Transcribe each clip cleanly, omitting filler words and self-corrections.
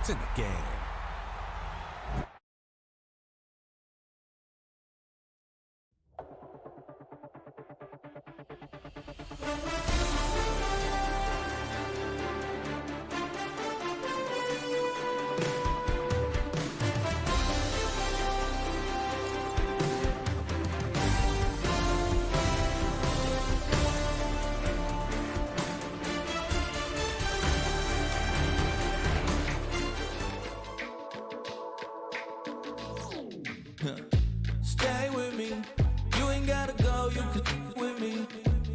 It's in the game. Stay with me. You ain't gotta go, you can with me.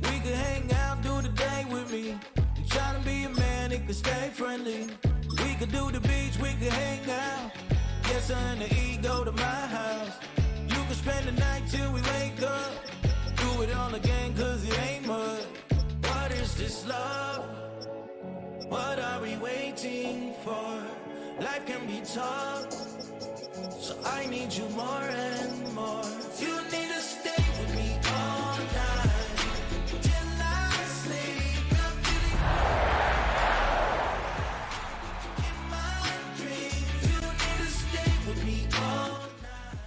We can hang out, do the day with me. I'm trying to be a man, it can stay friendly. We could do the beach, we can hang out. Get something to eat, go to my house. You can spend the night till we wake up. Do it all again, cause it ain't much. What is this love? What are we waiting for? Life can be tough, so I need you more and more. You need to stay with me all night till I sleep. I'm giving in my dreams. You need to stay with me all night.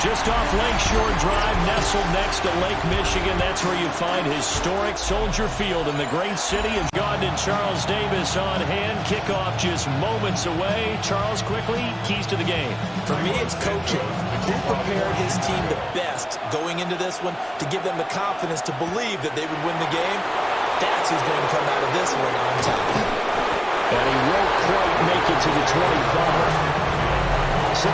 Just off Lakeshore Drive, nestled next to Lake Michigan. That's where you find historic Soldier Field in the great city of Gordon. Charles Davis on hand. Kickoff just moments away. Charles, quickly, keys to the game. For me, it's coaching. Who prepared his team the best going into this one to give them the confidence to believe that they would win the game? That's who's going to come out of this one on top. And he won't quite make it to the 25. 6'4"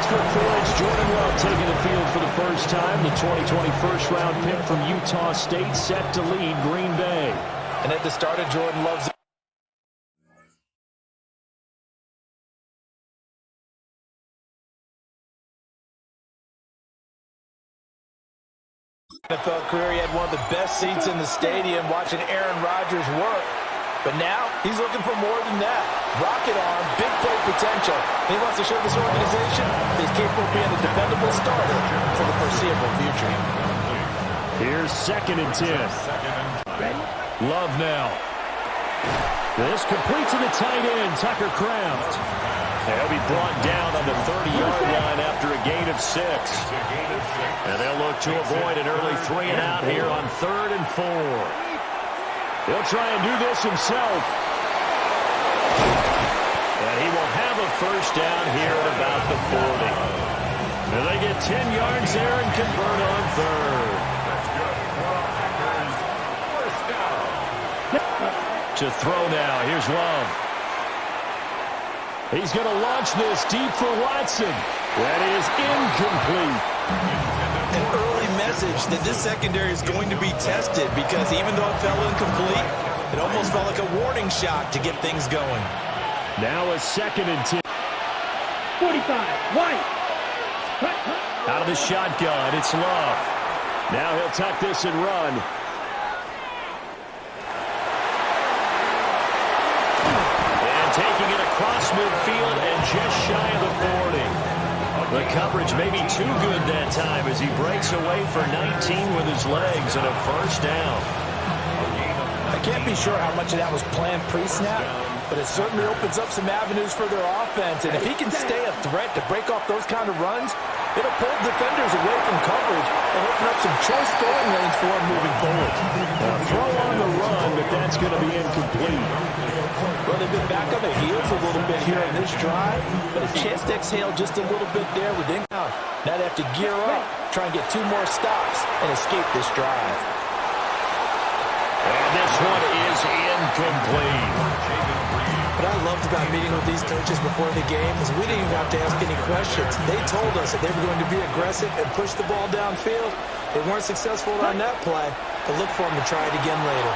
Jordan Love taking the field for the first time. The 2020 first-round pick from Utah State set to lead Green Bay. And at the start of Jordan Love's NFL career, he had one of the best seats in the stadium watching Aaron Rodgers work. But now he's looking for more than that. Rocket arm, big play potential. He wants to show this organization he's capable of being a dependable starter for the foreseeable future. Here's 2nd and 10. Love now. This complete to the tight end, Tucker Kraft. He'll be brought down on the 30-yard line after a gain of 6. And they'll look to avoid an early 3-and-out here on 3rd and 4. He'll try and do this himself. And he will have a first down here at about the 40. And they get 10 yards there and convert on 3rd. To throw now. Here's Love. He's going to launch this deep for Watson. That is incomplete. An early message that this secondary is going to be tested because even though it fell incomplete, it almost felt like a warning shot to get things going. Now a 2nd and 10. 45, White. Out of the shotgun, it's Love. Now he'll tuck this and run. And taking it across midfield and just shy of the 40. The coverage may be too good that time as he breaks away for 19 with his legs and a first down. I can't be sure how much of that was planned pre-snap, but it certainly opens up some avenues for their offense. And if he can stay a threat to break off those kind of runs, it'll pull defenders away from coverage and open up some choice throwing lanes for him moving forward. Throw on the run, but that's going to be incomplete. Well, they've been back on their heels a little bit here in this drive, but a chance to exhale just a little bit there with Incout. Now they have to gear up, try and get 2 more stops, and escape this drive. And this one is incomplete. What I loved about meeting with these coaches before the game is we didn't even have to ask any questions. They told us that they were going to be aggressive and push the ball downfield. They weren't successful on that play, but look for them to try it again later.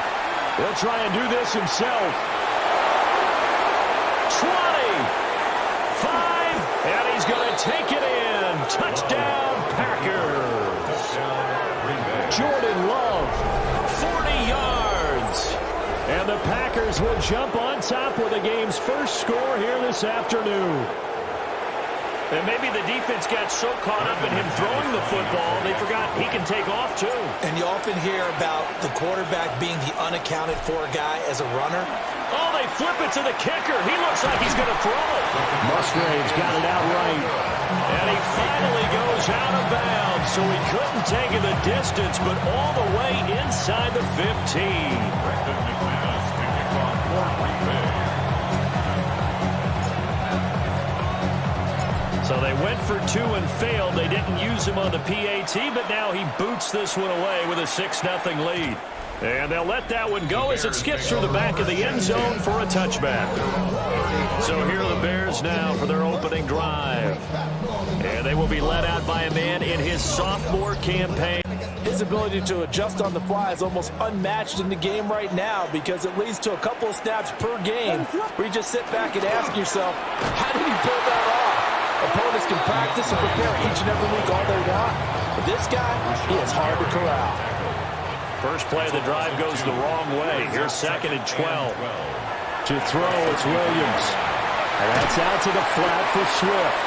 He'll try and do this himself. 20, 5, and he's going to take it in. Touchdown, Packers. Jordan Love, 40 yards. And the Packers will jump on top with the game's first score here this afternoon. And maybe the defense got so caught up in him throwing the football, they forgot he can take off too. And you often hear about the quarterback being the unaccounted for guy as a runner. A Oh, they flip it to the kicker. He looks like he's going to throw it. Musgrave's got it outright. And he finally goes out of bounds, so he couldn't take it the distance, but all the way inside the 15. So they went for two and failed. They didn't use him on the PAT, but now he boots this one away with a 6-0 lead. And they'll let that one go as it skips through the back of the end zone for a touchback. So here are the Bears now for their opening drive. And they will be led out by a man in his sophomore campaign. His ability to adjust on the fly is almost unmatched in the game right now because it leads to a couple of snaps per game where you just sit back and ask yourself, how did he pull that off? Opponents can practice and prepare each and every week all they want. But this guy, he is hard to corral. First play of the drive goes the wrong way. Here's 2nd and 12. To throw, it's Williams. And that's out to the flat for Swift.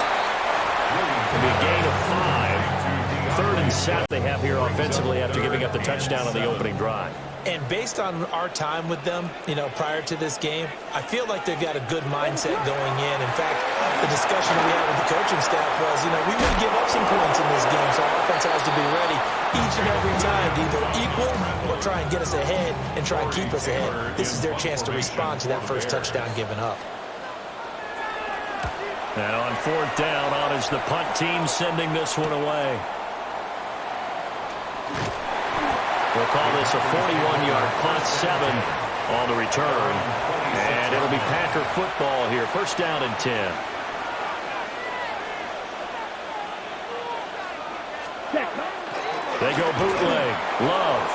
It'll be a gain of 5. 3rd and 7 they have here offensively after giving up the touchdown on the opening drive. And based on our time with them, prior to this game, I feel like they've got a good mindset going in. In fact, the discussion we had with the coaching staff was, we may give up some points in this game, so our offense has to be ready each and every time to either equal or try and get us ahead and try and keep us ahead. This is their chance to respond to that first touchdown given up. And on 4th down, on is the punt team sending this one away. We'll call this a 41-yard punt, 7 on the return. And it'll be Packer football here. 1st down and 10. They go bootleg. Love.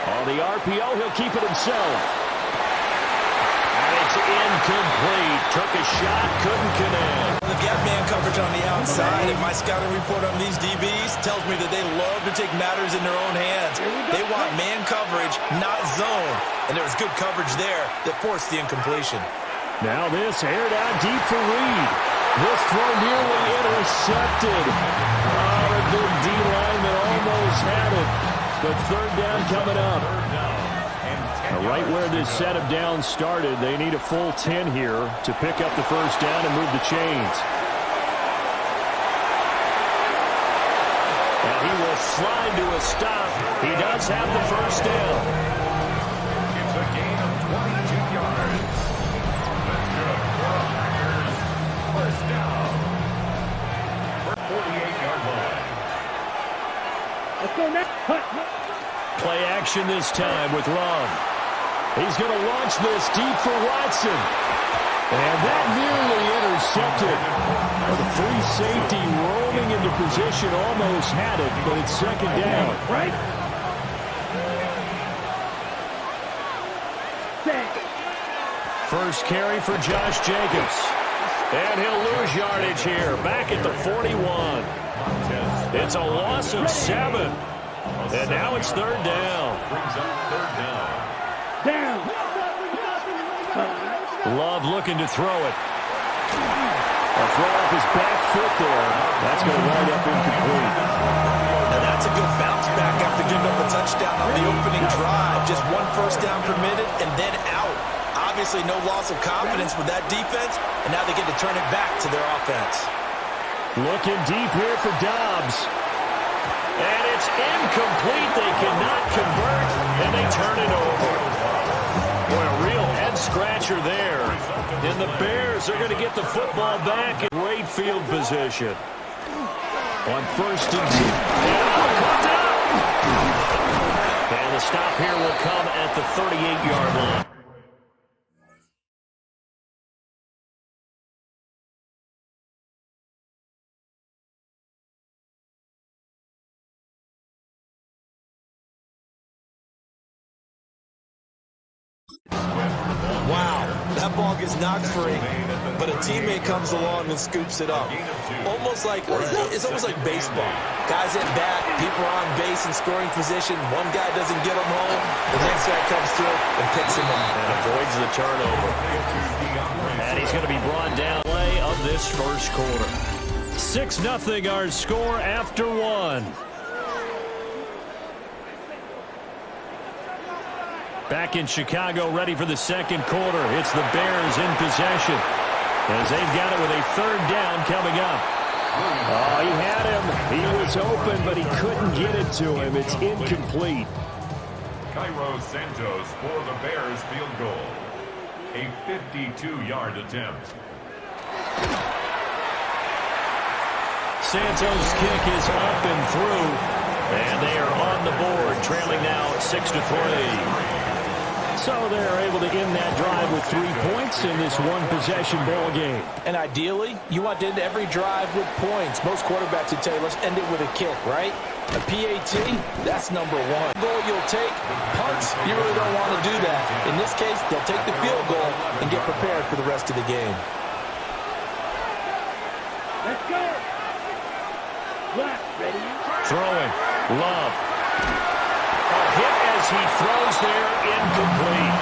On the RPO, he'll keep it himself. And it's incomplete. Took a shot, couldn't connect. They've got man coverage on the outside, and my scouting report on these DBs tells me that they love to take matters in their own hands. They want man coverage, not zone. And there was good coverage there that forced the incompletion. Now this aired out deep for Reed. This throw nearly intercepted. Oh, a good D lineman almost had it. But 3rd down coming up. Now right where this set of downs started, they need a full 10 here to pick up the 1st down and move the chains. And he will slide to a stop. He does have the 1st down. It's a gain of 22 yards. That's good for a Packers 1st down. 48-yard line. Let's go next. Play action this time with Love. He's going to launch this deep for Watson. And that nearly intercepted. Well, the free safety roaming into position almost had it, but it's 2nd down. Right? First carry for Josh Jacobs. And he'll lose yardage here. Back at the 41. It's a loss of 7. And now it's 3rd down. Brings up 3rd down. Down. Love looking to throw it. A throw off his back foot there. That's going to wind up incomplete. Now that's a good bounce back after giving up a touchdown on the opening drive. Just 1 first down permitted and then out. Obviously no loss of confidence with that defense, and now they get to turn it back to their offense. Looking deep here for Dobbs. And it's incomplete. They cannot convert, and they turn it over. Boy, a real head-scratcher there. And the Bears are going to get the football back in great field position. On 1st and 2. And the stop here will come at the 38-yard line. Wow, that ball gets knocked free, but a teammate comes along and scoops it up. It's almost like baseball. Guys at bat, people are on base in scoring position. One guy doesn't get him home, the next guy comes through and picks him up. And avoids the turnover. And he's going to be brought down play of this 1st quarter. 6-0 our score after 1. Back in Chicago, ready for the second quarter. It's the Bears in possession as they've got it with a third down coming up. Oh, he had him. He was open, but he couldn't get it to him. It's incomplete. Cairo Santos for the Bears field goal. A 52-yard attempt. Santos' kick is up and through, and they are on the board, trailing now 6-3. So they're able to end that drive with 3 points in this one-possession ball game. And ideally, you want to end every drive with points. Most quarterbacks would tell you, let's end it with a kick, right? A PAT, that's number one. Goal you'll take, punts, you really don't want to do that. In this case, they'll take the field goal and get prepared for the rest of the game. Let's go. Left, ready. Throwing. Love. A hit as he throws there, incomplete.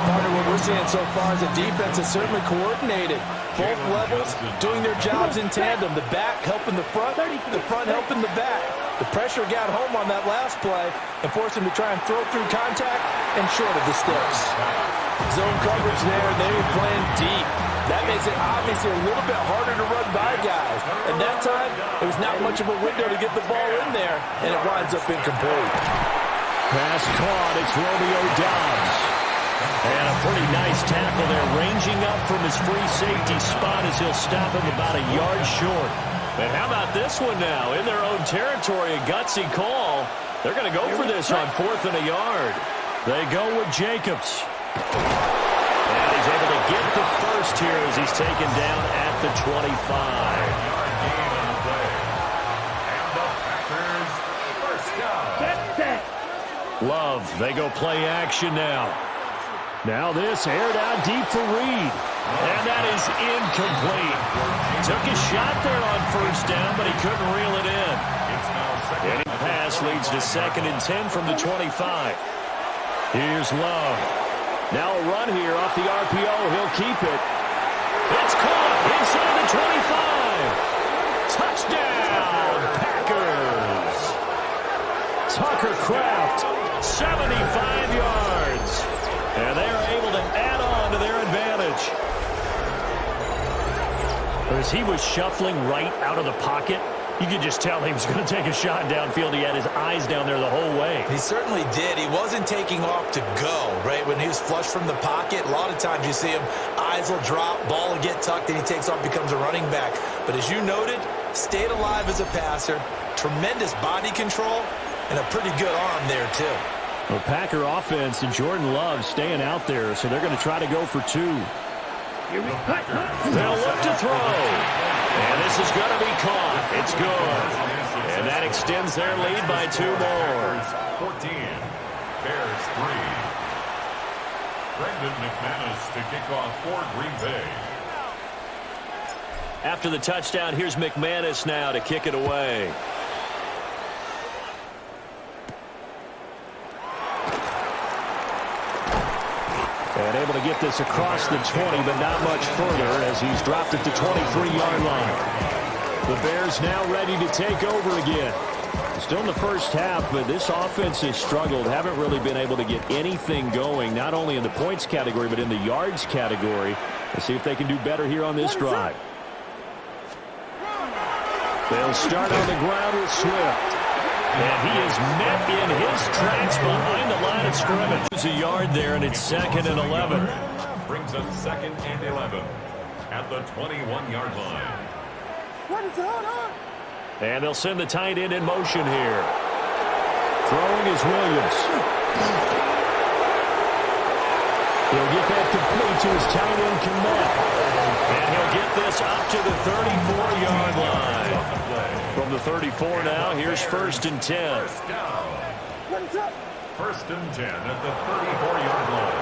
Partner, what we're seeing so far is the defense is certainly coordinated. Both levels doing their jobs in tandem. The back helping the front helping the back. The pressure got home on that last play and forced him to try and throw through contact and short of the sticks. Zone coverage there, they were playing deep. That makes it obviously a little bit harder to run by guys. And that time, it was not much of a window to get the ball in there, and it winds up incomplete. Pass caught. It's Romeo Doubs. And a pretty nice tackle there, ranging up from his free safety spot as he'll stop him about a yard short. And how about this one now? In their own territory, a gutsy call. They're going to go for this on 4th and a yard. They go with Jacobs. And he's able to get the first here as he's taken down at the 25. Love, they go play action now. Now this aired out deep for Reed. And that is incomplete. Took a shot there on first down, but he couldn't reel it in. And pass leads to 2nd and 10 from the 25. Here's Love. Now a run here off the RPO. He'll keep it. It's caught inside the 25. Touchdown, Packers. Tucker Kraft, 75 yards. And they are able to add on to their advantage. As he was shuffling right out of the pocket, you could just tell he was going to take a shot downfield. He had his eyes down there the whole way. He certainly did. He wasn't taking off to go, right? When he was flush from the pocket, a lot of times you see him, eyes will drop, ball will get tucked, and he takes off, becomes a running back. But as you noted, stayed alive as a passer, tremendous body control, and a pretty good arm there, too. The Packer offense and Jordan Love staying out there, so they're going to try to go for 2. They'll look to throw. And this is going to be caught. It's good. And that extends their lead by 2 more. 14. Bears 3. Brendan McManus to kick off for Green Bay. After the touchdown, here's McManus now to kick it away. And able to get this across the 20, but not much further as he's dropped it to 23-yard line. The Bears now ready to take over again. Still in the first half, but this offense has struggled. Haven't really been able to get anything going, not only in the points category, but in the yards category. Let's see if they can do better here on this drive. They'll start on the ground with Swift. And he is met in his tracks behind the line of scrimmage. There's a yard there, and it's 2nd and 11. Brings up 2nd and 11 at the 21-yard line. What is going on? And they'll send the tight end in motion here. Throwing is Williams. He'll get that complete to his tight end, Kmet. And he'll get this up to the 34-yard line. From the 34 now, here's 1st and 10. First down. 1st and 10 at the 34-yard line.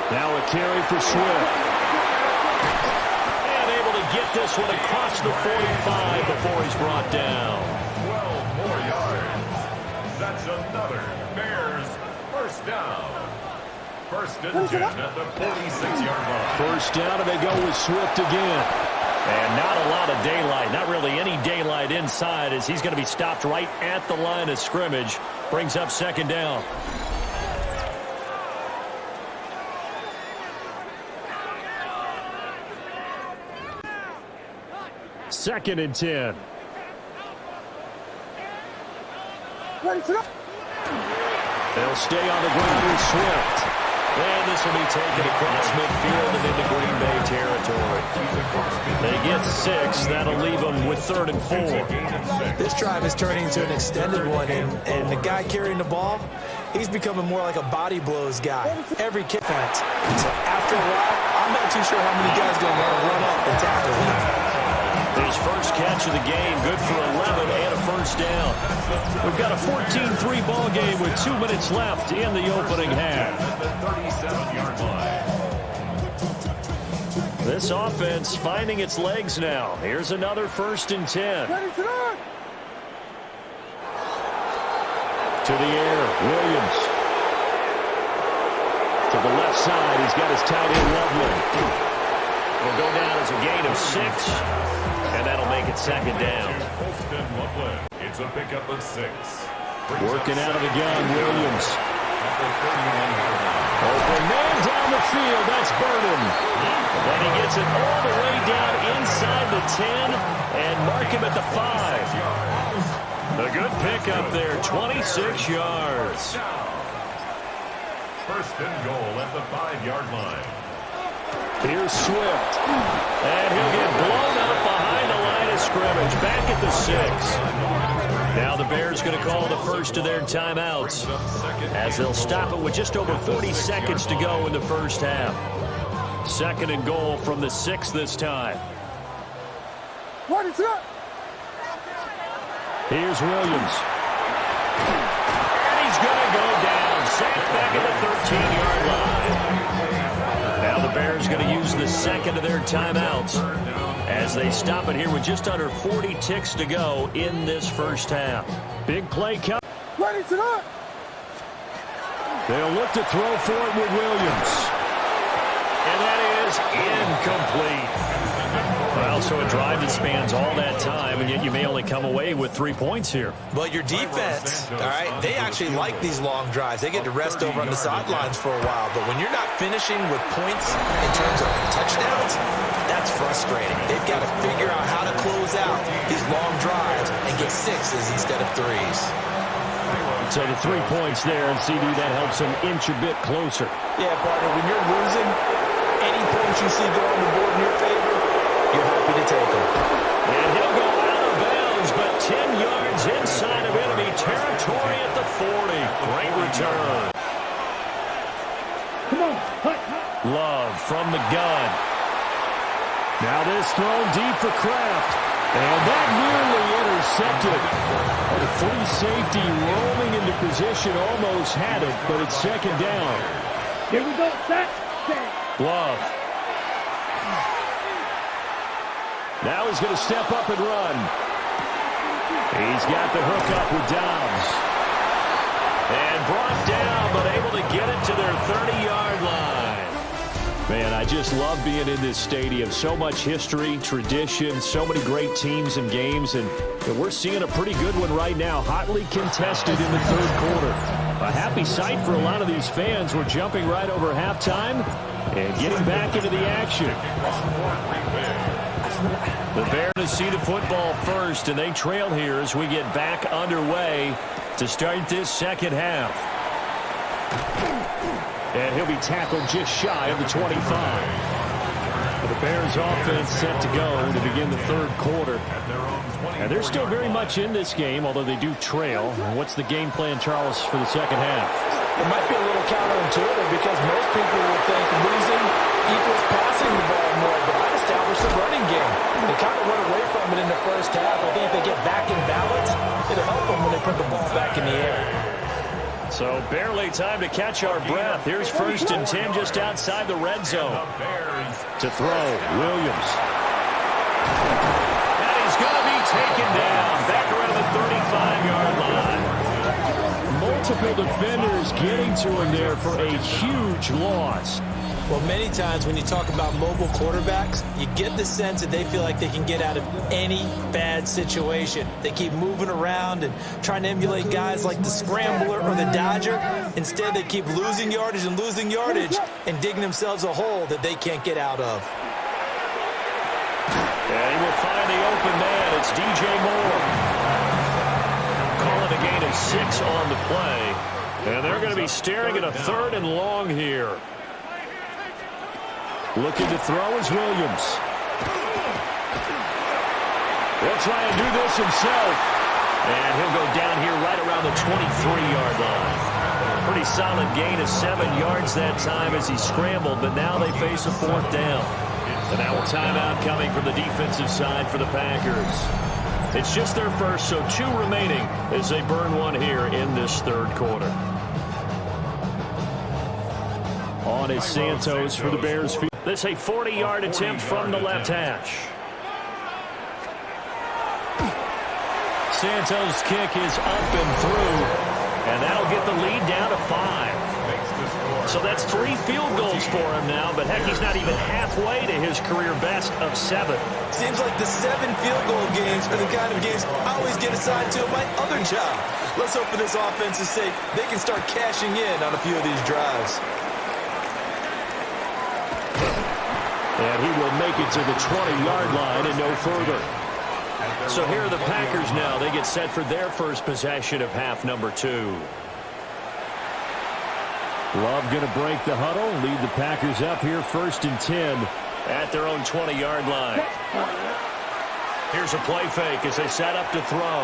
Now a carry for Swift. And able to get this one across the 45 before he's brought down. 12 more yards. That's another Bears first down. 1st and 10 at the 46-yard line. First down, and they go with Swift again. And not a lot of daylight, not really any daylight inside as he's going to be stopped right at the line of scrimmage. Brings up 2nd down. 2nd and 10. Ready, set up. They'll stay on the ground with Swift. And this will be taken across midfield and into Green Bay territory. They get 6. That'll leave them with 3rd and 4. This drive is turning into an extended one, and the guy carrying the ball, he's becoming more like a body blows guy. Every kick fence. So after a while, I'm not too sure how many guys are going to want to run up and tackle him. His first catch of the game, good for 11 and a first down. We've got a 14-3 ball game with 2 minutes left in the opening half. This offense finding its legs now. Here's another 1st and 10. Ready, set up. To the air, Williams. To the left side, he's got his tight end, Loveland. Will go down as a gain of 6, and that'll make it 2nd down. It's a pickup of 6. Working out of the gun, Williams. Open man down the field, that's Burden. And he gets it all the way down inside the 10 and mark him at the 5. A good pickup there, 26 yards. 1st and goal at the 5-yard line. Here's Swift. And he'll get blown up behind the line of scrimmage. Back at the 6. Now the Bears going to call the first of their timeouts as they'll stop it with just over 40 seconds to go in the first half. 2nd and goal from the 6 this time. Ready, set up. Here's Williams. And he's going to go down. Sacked back at the 13-yard line. Now the Bears going to use the 2nd of their timeouts as they stop it here with just under 40 ticks to go in this first half. Big play coming. Ready, set up. They'll look to throw for it with Williams. And that is incomplete. Well, so a drive that spans all that time, and yet you may only come away with 3 points here. But your defense, all right, they actually like these long drives. They get to rest over on the sidelines for a while. But when you're not finishing with points in terms of touchdowns, that's frustrating. They've got to figure out how to close out these long drives and get 6s instead of 3s. So the 3 points there, and CD, that helps them inch a bit closer. Yeah, partner, when you're losing, any points you see go on the board in your favor, you're happy to take them. And he'll go out of bounds, but 10 yards inside of enemy territory at the 40. Great return. Come on, hut. Love from the gun. Now this thrown deep for Kraft. And that nearly intercepted. The free safety rolling into position, almost had it, but it's 2nd down. Here we go, set. Love. Now he's going to step up and run. He's got the hook up with Dobbs. And brought down, but able to get it to their 30-yard line. Man, I just love being in this stadium. So much history, tradition, so many great teams and games, and we're seeing a pretty good one right now, hotly contested in the 3rd quarter. A happy sight for a lot of these fans. We're jumping right over halftime and getting back into the action. The Bears see the football first, and they trail here as we get back underway to start this 2nd half. And he'll be tackled just shy of the 25. The Bears offense set to go to begin the 3rd quarter. And they're still very much in this game, although they do trail. What's the game plan, Charles, for the 2nd half? It might be a little counterintuitive because most people would think losing equals passing the ball more, but I've established a running game. They kind of went away from it in the first half. I think if they get back in balance, it'll help them when they put the ball back in the air. So barely time to catch our breath. Here's 1st and 10 just outside the red zone. To throw, Williams. And he's going to be taken down back around the 35-yard line. Multiple defenders getting to him there for a huge loss. Well, many times when you talk about mobile quarterbacks, you get the sense that they feel like they can get out of any bad situation. They keep moving around and trying to emulate guys like the Scrambler or the Dodger. Instead, they keep losing yardage and digging themselves a hole that they can't get out of. And he will find find the open man. It's DJ Moore. Calling a gain of 6 on the play. And they're going to be staring at a 3rd and long here. Looking to throw is Williams. He'll try and do this himself. And he'll go down here right around the 23-yard line. Pretty solid gain of 7 yards that time as he scrambled, but now they face a 4th down. And now a timeout coming from the defensive side for the Packers. It's just their first, so 2 remaining as they burn one here in this 3rd quarter. On is Santos for the Bears. This a 40-yard attempt from the left hash. Santos' kick is up and through, and that'll get the lead down to 5. So that's 3 field goals for him now, but heck, he's not even halfway to his career best of 7. Seems like the 7 field goal games are the kind of games I always get assigned to my other job. Let's hope for this offense's sake they can start cashing in on a few of these drives. And he will make it to the 20-yard line and no further. So here are the Packers now. They get set for their first possession of half number 2. Love going to break the huddle, lead the Packers up here 1st and 10 at their own 20-yard line. Here's a play fake as they set up to throw.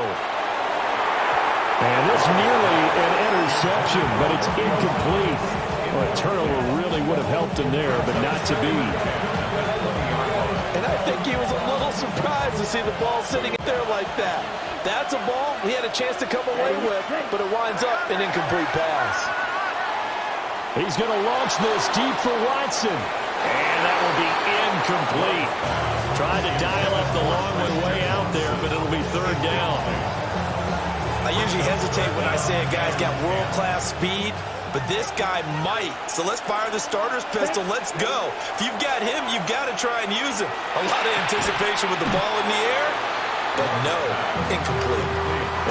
And this nearly an interception, but it's incomplete. Well, a turnover really would have helped him there, but not to be. And I think he was a little surprised to see the ball sitting there like that. That's a ball he had a chance to come away with, but it winds up an incomplete pass. He's going to launch this deep for Watson. And that will be incomplete. Tried to dial up the long one way out there, but it'll be 3rd down. I usually hesitate when I say a guy's got world-class speed, but this guy might. So let's fire the starter's pistol. Let's go. If you've got him, you've got to try and use him. A lot of anticipation with the ball in the air, but no, incomplete.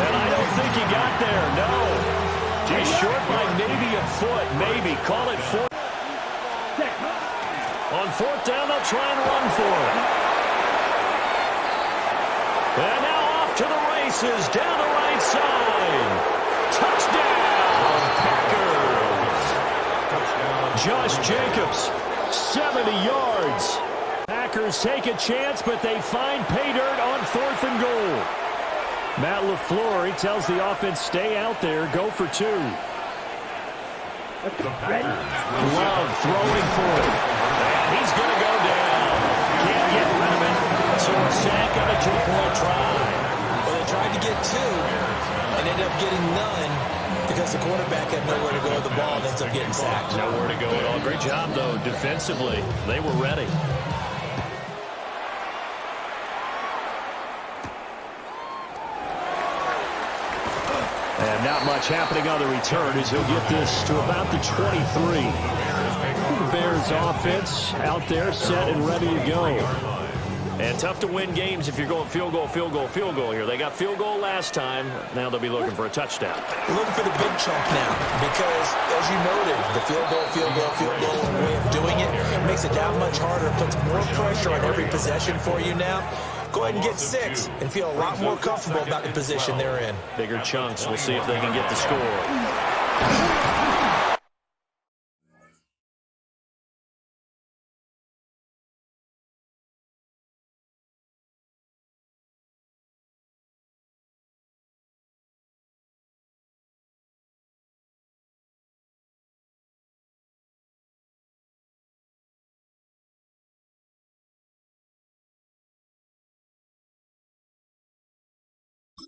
And I don't think he got there, no. Just short by maybe a foot, maybe. Call it 4. On 4th down, they'll try and run for it. And now off to the races, down the right side. Touchdown, Packers. Josh Jacobs, 70 yards. Packers take a chance, but they find pay dirt on 4th and goal. Matt LaFleur, he tells the offense, stay out there, go for 2. Love throwing for it. And he's going to go down. Can't get rid of it. So a sack on a 2-point try. Well, they tried to get 2 and ended up getting none because the quarterback had nowhere to go with the ball and ends up getting sacked. Nowhere to go at all. Great job, though, defensively. They were ready. And not much happening on the return as he'll get this to about the 23. The Bears offense out there set and ready to go. And tough to win games if you're going field goal, field goal, field goal here. They got field goal last time. Now they'll be looking for a touchdown. We're looking for the big chunk now because, as you noted, the field goal way of doing it makes it that much harder. It puts more pressure on every possession for you now. Go ahead and get 6 and feel a lot more comfortable about the position they're in. Bigger chunks. We'll see if they can get the score.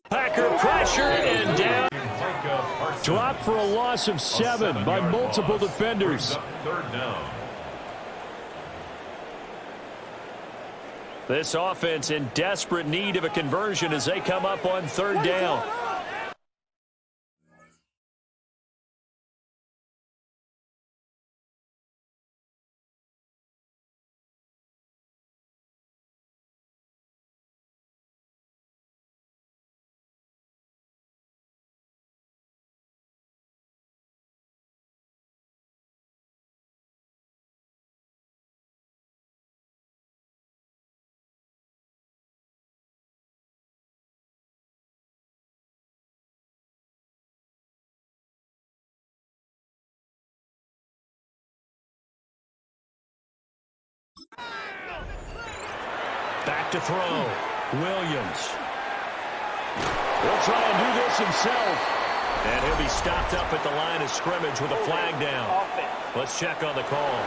Packer pressure and down. Dropped for a loss of 7 by multiple defenders. 3rd down. This offense in desperate need of a conversion as they come up on 3rd down. Back to throw. Williams. He'll try and do this himself. And he'll be stopped up at the line of scrimmage with a flag down. Let's check on the call.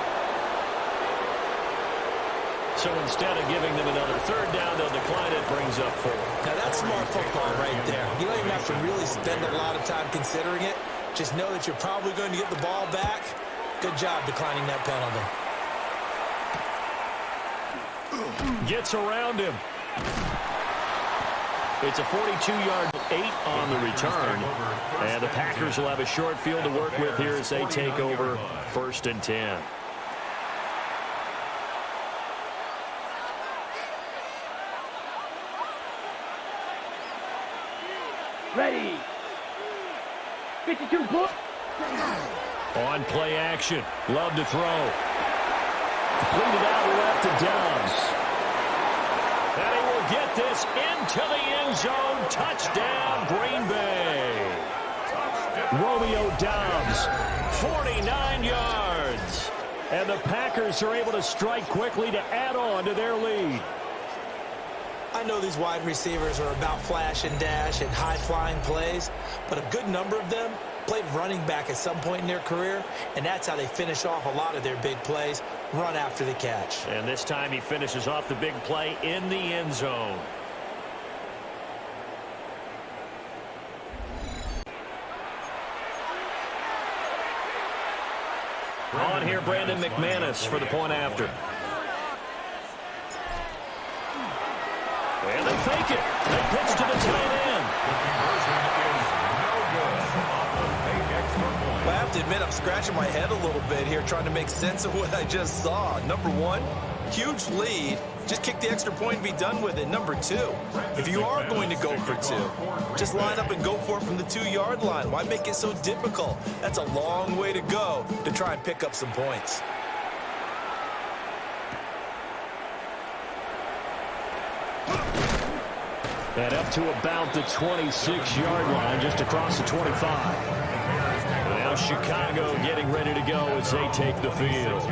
So instead of giving them another third down, they'll decline it, brings up 4. Now that's smart football right there. You don't even have to really spend a lot of time considering it. Just know that you're probably going to get the ball back. Good job declining that penalty. Gets around him. It's a 42-yard 8 on the return. And the Packers will have a short field to work with here as they take over 1st and 10. Ready. 52 foot. On play action. Love to throw. Completed out left to Dobbs. And he will get this into the end zone. Touchdown, Green Bay. Romeo Dobbs, 49 yards. And the Packers are able to strike quickly to add on to their lead. I know these wide receivers are about flash and dash and high-flying plays, but a good number of them played running back at some point in their career, and that's how they finish off a lot of their big plays, run after the catch. And this time he finishes off the big play in the end zone. On here, Brandon McManus for the point after. And they fake it. They pitch to the tight end. Well, I have to admit, I'm scratching my head a little bit here trying to make sense of what I just saw. Number one, huge lead. Just kick the extra point and be done with it. Number two, if you are going to go for 2, just line up and go for it from the 2-yard line. Why make it so difficult? That's a long way to go to try and pick up some points. And up to about the 26-yard line, just across the 25. Now Chicago getting ready to go as they take the field.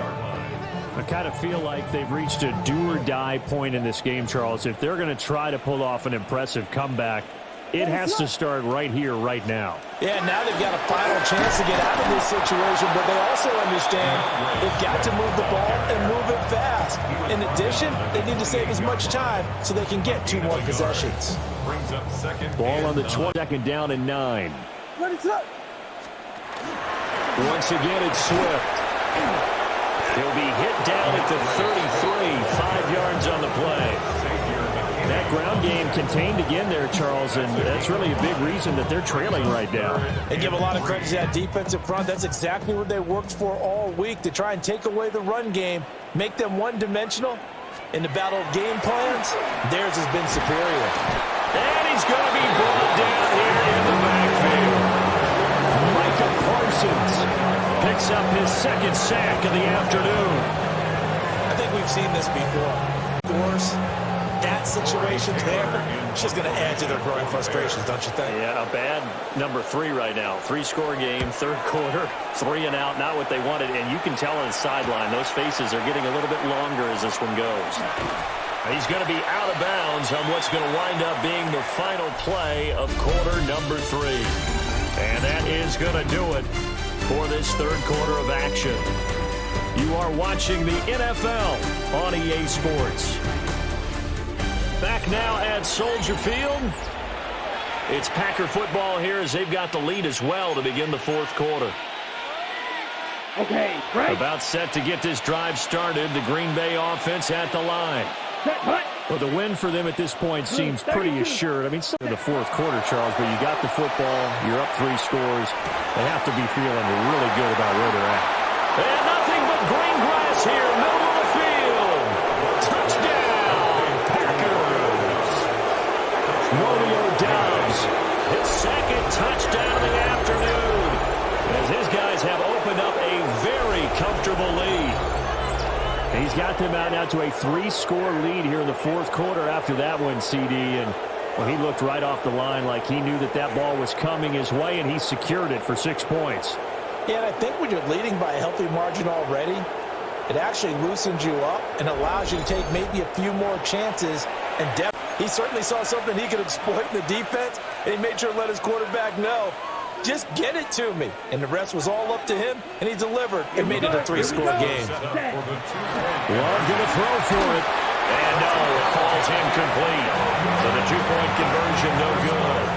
I kind of feel like they've reached a do-or-die point in this game, Charles. If they're going to try to pull off an impressive comeback, it has to start right here, right now. Yeah, now they've got a final chance to get out of this situation, but they also understand they've got to move the ball and move it fast. In addition, they need to save as much time so they can get 2 more possessions. Ball on the 2nd down and 9. Once again, it's Swift. He'll be hit down at the 33, 5 yards on the play. That ground game contained again there, Charles, and that's really a big reason that they're trailing right now. They give a lot of credit to that defensive front. That's exactly what they worked for all week, to try and take away the run game, make them one-dimensional. In the battle of game plans, theirs has been superior. And he's going to be brought down here in the backfield. Micah Parsons picks up his 2nd sack of the afternoon. I think we've seen this before. Of course, that situation there is just going to add to their growing frustrations, don't you think? Yeah, a bad number 3 right now. 3-score game, 3rd quarter, 3 and out, not what they wanted. And you can tell on the sideline, those faces are getting a little bit longer as this one goes. He's going to be out of bounds on what's going to wind up being the final play of quarter number 3. And that is going to do it for this 3rd quarter of action. You are watching the NFL on EA Sports. Back now at Soldier Field. It's Packer football here as they've got the lead as well to begin the 4th quarter. Okay, right. About set to get this drive started. The Green Bay offense at the line. Well, the win for them at this point seems pretty assured. I mean, still in the 4th quarter, Charles, but you got the football. You're up 3 scores. They have to be feeling really good about where they're at. And nothing but green grass here, middle of the field. Touchdown, Packers. Romeo Dobbs, his 2nd touchdown of the afternoon, as his guys have opened up a very comfortable lead. He's got them out now to a 3-score lead here in the 4th quarter after that one, CD. And well, he looked right off the line like he knew that that ball was coming his way, and he secured it for 6 points. Yeah, and I think when you're leading by a healthy margin already, It actually loosens you up and allows you to take maybe a few more chances and depth. He certainly saw something he could exploit in the defense, and he made sure to let his quarterback know, just get it to me. And the rest was all up to him, and he delivered and made it a 3-score game. Love going to throw for it. And no, it falls incomplete. So the two-point conversion, no good.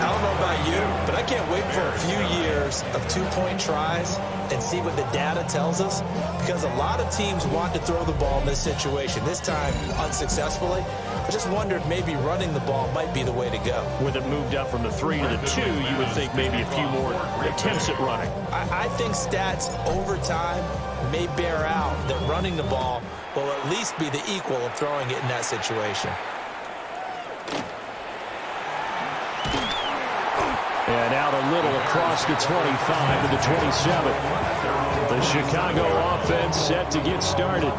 I don't know about you, but I can't wait for a few years of two-point tries and see what the data tells us, because a lot of teams want to throw the ball in this situation, this time unsuccessfully. I just wonder if maybe running the ball might be the way to go. With it moved up from the 3 to the 2, you would think maybe a few more attempts at running. I think stats over time may bear out that running the ball will at least be the equal of throwing it in that situation. And out a little across the 25 to the 27. The Chicago offense set to get started.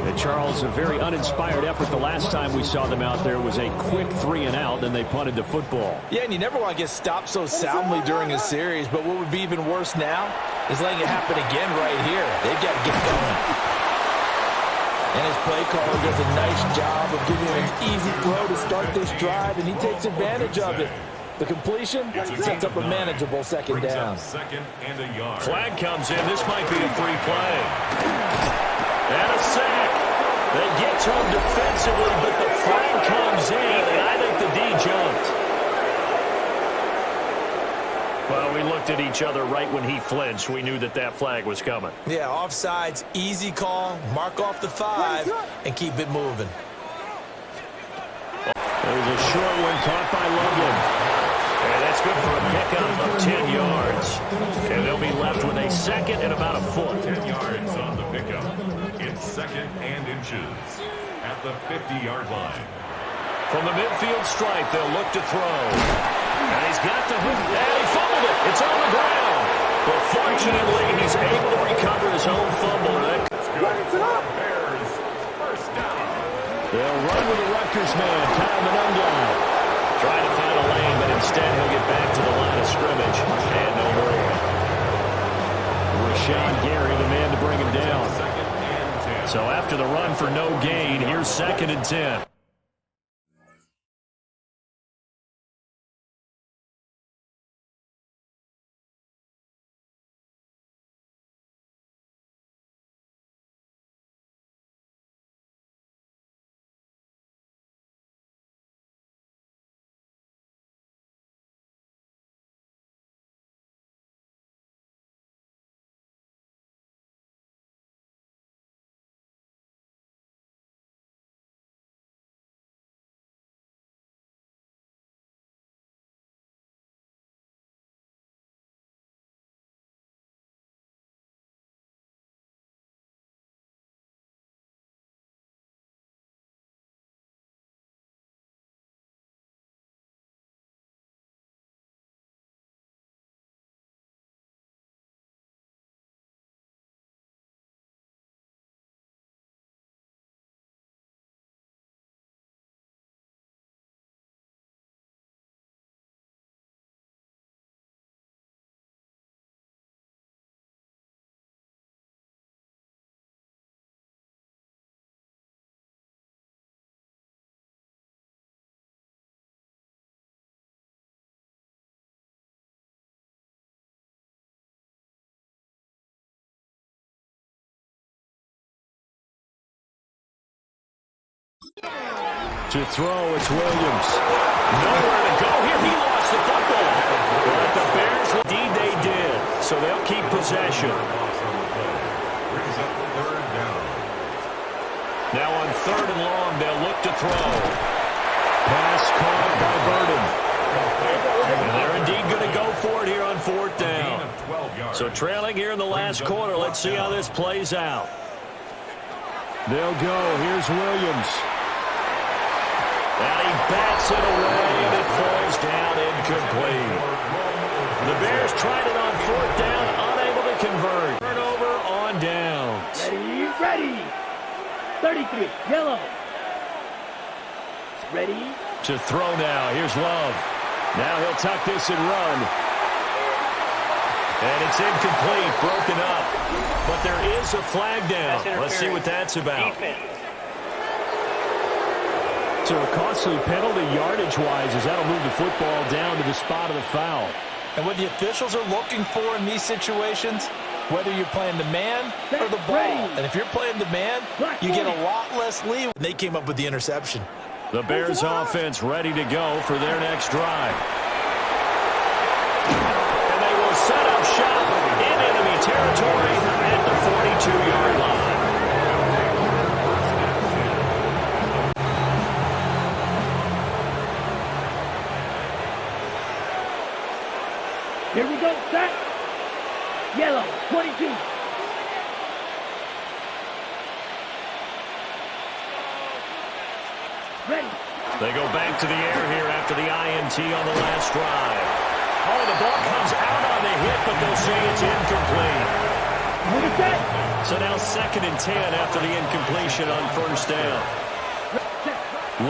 And Charles, a very uninspired effort. The last time we saw them out there was a quick 3-and-out, then they punted the football. Yeah, and you never want to get stopped so soundly during a series, but what would be even worse now is letting it happen again right here. They've got to get going. And his play caller does a nice job of giving him an easy throw to start this drive, and he takes advantage of it. The completion sets up a manageable second down. Flag comes in. This might be a free play. And a sack. They get to him defensively, but the flag comes in, and I think the D jumped. Well, we looked at each other right when he flinched. We knew that that flag was coming. Yeah, offsides, easy call, mark off the 5, and keep it moving. There's a short one caught by Loveland. And that's good for a pickup of 10 yards. And they'll be left with a second and about a foot. 10 yards on the pickup. It's second and inches at the 50-yard line. From the midfield stripe, they'll look to throw. And he's got the hook. And he fumbled it. It's on the ground. But fortunately, he's able to recover his own fumble. Bears, first down. They'll run with the Rutgers man, Kyle Monunga. Trying to find a lane, but instead he'll get back to the line of scrimmage. And no more. Rashawn Gary, the man to bring him down. So after the run for no gain, here's 2nd and 10. To throw, it's Williams. Nowhere to go here. He lost the football. But the Bears, indeed they did. So they'll keep possession. Now on 3rd and long, they'll look to throw. Pass caught by Burden. And they're indeed going to go for it here on 4th down. So trailing here in the last quarter. Let's see how this plays out. They'll go. Here's Williams. And he bats it away, and it falls down incomplete. The Bears tried it on 4th down, unable to convert. Turnover on downs. Ready. 33, yellow. Ready. To throw now. Here's Love. Now he'll tuck this and run. And it's incomplete, broken up. But there is a flag down. Let's see what that's about. So a costly penalty yardage-wise as that'll move the football down to the spot of the foul. And what the officials are looking for in these situations, whether you're playing the man or the ball. And if you're playing the man, you get a lot less lead. They came up with the interception. The Bears offense ready to go for their next drive. And they will set up shop in enemy territory at the 42-yard line. Here we go, set. Yellow, 22. Ready. They go back to the air here after the INT on the last drive. Oh, the ball comes out on the hit, but they'll say it's incomplete. Hold it set. So now 2nd and 10 after the incompletion on first down.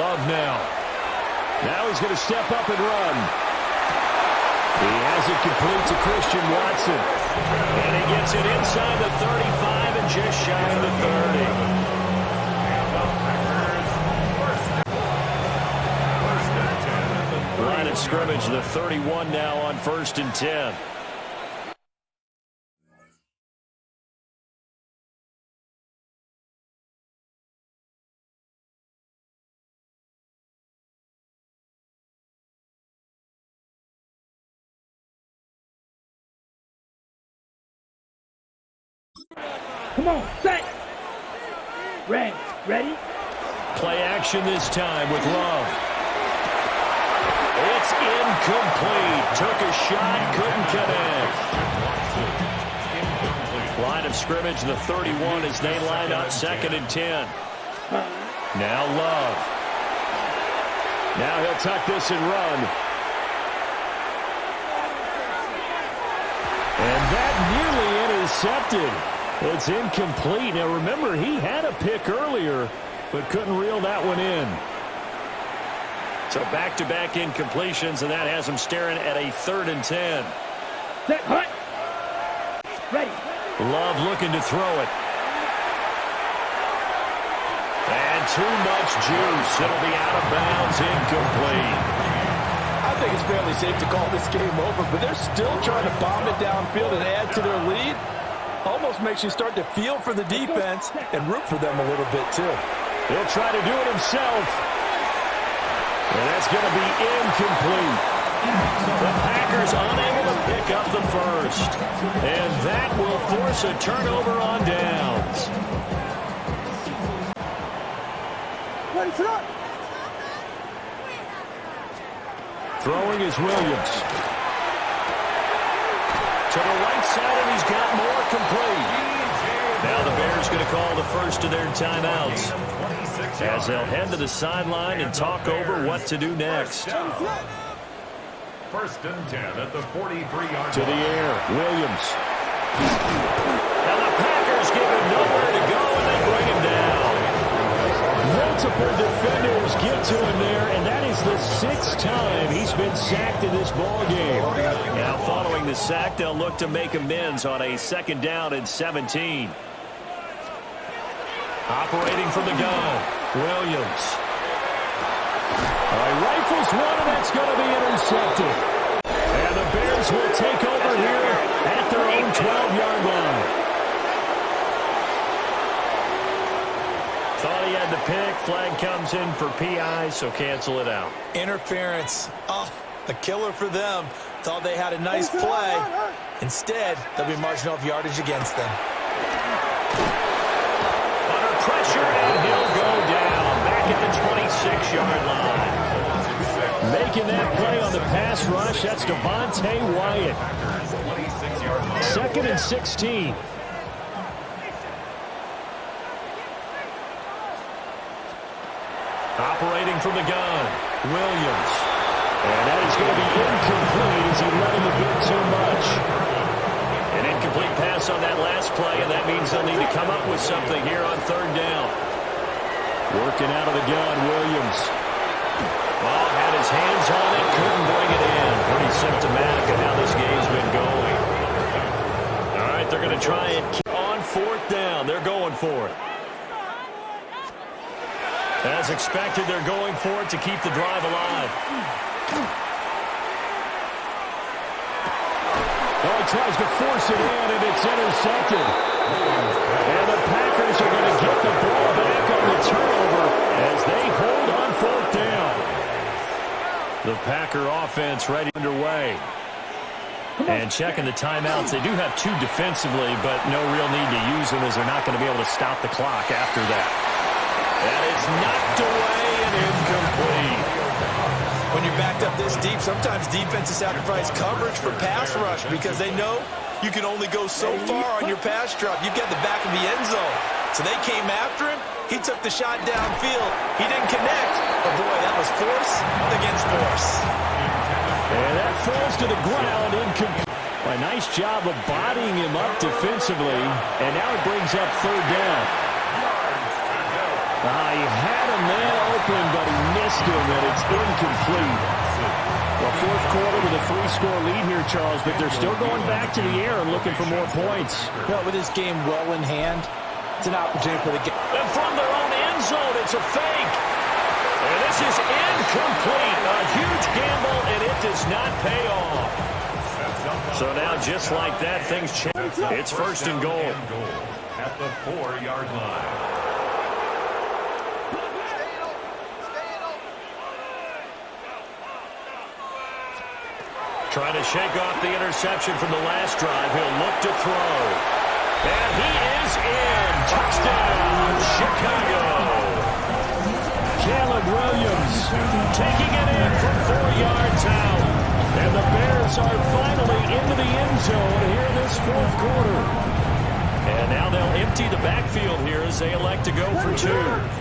Love now. Now he's going to step up and run. He has it complete to Christian Watson. And he gets it inside the 35 and just shy of the 30. Line of scrimmage, the 31 now on 1st and 10. Come on, set. Ready? Play action this time with Love. It's incomplete. Took a shot, couldn't connect. Line of scrimmage, the 31 as they line up 2nd and 10. Now Love. Now he'll tuck this and run. And that nearly intercepted. It's incomplete. Now remember, he had a pick earlier, but couldn't reel that one in. So back-to-back incompletions, and that has him staring at a 3rd and 10. Set, hut. Ready. Love looking to throw it. And too much juice. It'll be out of bounds, incomplete. I think it's fairly safe to call this game over, but they're still trying to bomb it downfield and add to their lead. Almost makes you start to feel for the defense and root for them a little bit, too. He'll try to do it himself. And that's going to be incomplete. The Packers unable to pick up the first. And that will force a turnover on downs. Ready, set up. Throwing is Williams. To the right side, and he's got more complete. Now the Bears going to call the first of their timeouts as they'll head to the sideline and talk over what to do next. 1st and 10 at the 43-yard line. To the air, Williams. And the Packers give him nowhere to go, and they bring him down. Multiple defenders get to him there, and that is the 6th time he's been sacked in this ballgame. Now following the sack, they'll look to make amends on a 2nd down and 17. Operating from the gun, Williams. Rifles one, and that's going to be intercepted. And the Bears will take over here at their own 12-yard line. Thought he had the pick. Flag comes in for PI, so cancel it out. Interference. Oh, a killer for them. Thought they had a nice play. Instead, they'll be marching off yardage against them. Under pressure, and he'll go down back at the 26-yard line. Making that play on the pass rush, that's Devontae Wyatt. 2nd and 16. Operating from the gun, Williams. And that is going to be incomplete as he let him a bit too much. An incomplete pass on that last play, and that means they'll need to come up with something here on 3rd down. Working out of the gun, Williams. Well, had his hands on it, couldn't bring it in. Pretty symptomatic of how this game's been going. it. They're going to try and keep on fourth down. They're going for it. As expected, they're going for it to keep the drive alive. Oh, he tries to force it in, and it's intercepted. And the Packers are going to get the ball back on the turnover as they hold on fourth down. The Packer offense ready underway. And checking the timeouts. They do have two defensively, but no real need to use them as they're not going to be able to stop the clock after that. That is knocked away and incomplete. When you're backed up this deep, sometimes defenses sacrifice coverage for pass rush because they know you can only go so far on your pass drop. You've got the back of the end zone. So they came after him. He took the shot downfield. He didn't connect. But, boy, that was force against force. And that falls to the ground. Incomplete. A nice job of bodying him up defensively. And now it brings up third down. He had a man open, but he missed him, and it's incomplete. Well, fourth quarter with a 3-score lead here, Charles, but they're still going back to the air and looking for more points. Well, with this game well in hand, it's an opportunity for the game. And from their own end zone, it's a fake. And this is incomplete. A huge gamble, and it does not pay off. So now, just like that, things change. It's first and goal. At the 4-yard line. Trying to shake off the interception from the last drive. He'll look to throw. And he is in. Touchdown, Chicago. Caleb Williams Taking it in from 4 yards out. and the Bears are finally into the end zone here this fourth quarter. And now they'll empty the backfield here as they elect to go for two.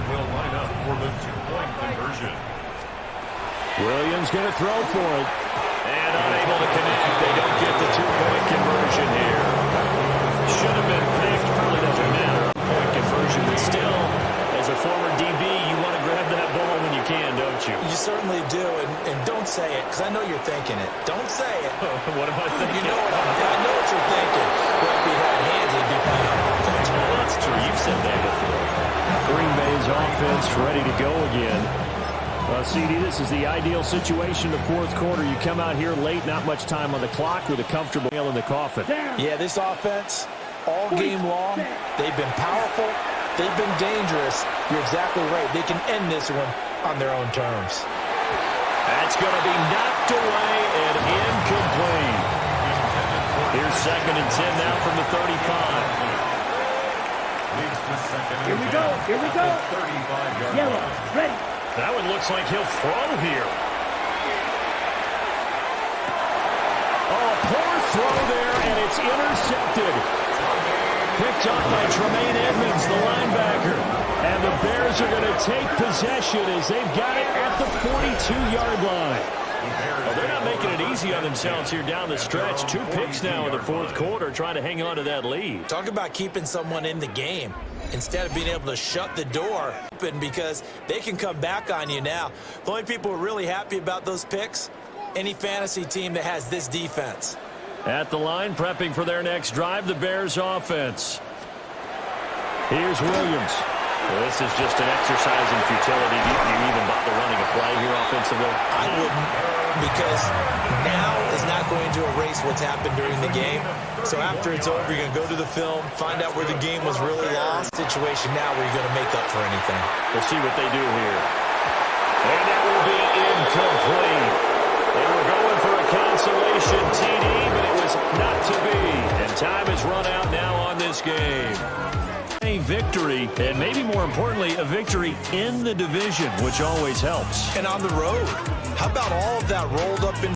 Will line up for the 2-point conversion. Williams going to throw for it. And unable to connect. They don't get the 2-point conversion here. Should have been picked. Probably doesn't matter. Point conversion, but still, as a former DB, you want to grab that ball when you can, don't you? You certainly do, and don't say it, because I know you're thinking it. Don't say it. What am I thinking? You know I know what you're thinking. Well, if he had hands, he'd be playing on offense. Well, that's true. You've said that before. Green Bay's offense ready to go again. CD, this is the ideal situation in the fourth quarter. You come out here late, not much time on the clock with a comfortable nail in the coffin. Yeah, this offense, all game long, they've been powerful. They've been dangerous. You're exactly right. They can end this one on their own terms. That's going to be knocked away and incomplete. Here's 2nd and 10 now from the 35. Here we go. Here we go. Yellow. Ready. That one looks like he'll throw here. Oh, poor throw there, and it's intercepted. Picked up by Tremaine Edmonds, the linebacker. And the Bears are going to take possession as they've got it at the 42-yard line. Well, they're not making it easy on themselves here down the stretch. 2 picks now in the fourth quarter, trying to hang on to that lead. Talk about keeping someone in the game instead of being able to shut the door open, because they can come back on you now. The only people who are really happy about those picks, any fantasy team that has this defense. At the line, prepping for their next drive, the Bears offense. Here's Williams. Well, this is just an exercise in futility. Do you even bother running a play here offensively? I wouldn't, because now is not going to erase what's happened during the game. So after it's over, you're going to go to the film, find out where the game was really lost. Situation now where you're going to make up for anything. We'll see what they do here. And that will be incomplete. They were going for a consolation TD, but it was not to be. And time has run out now on this game. A victory, and maybe more importantly, a victory in the division, which always helps. And on the road, how about all of that rolled up in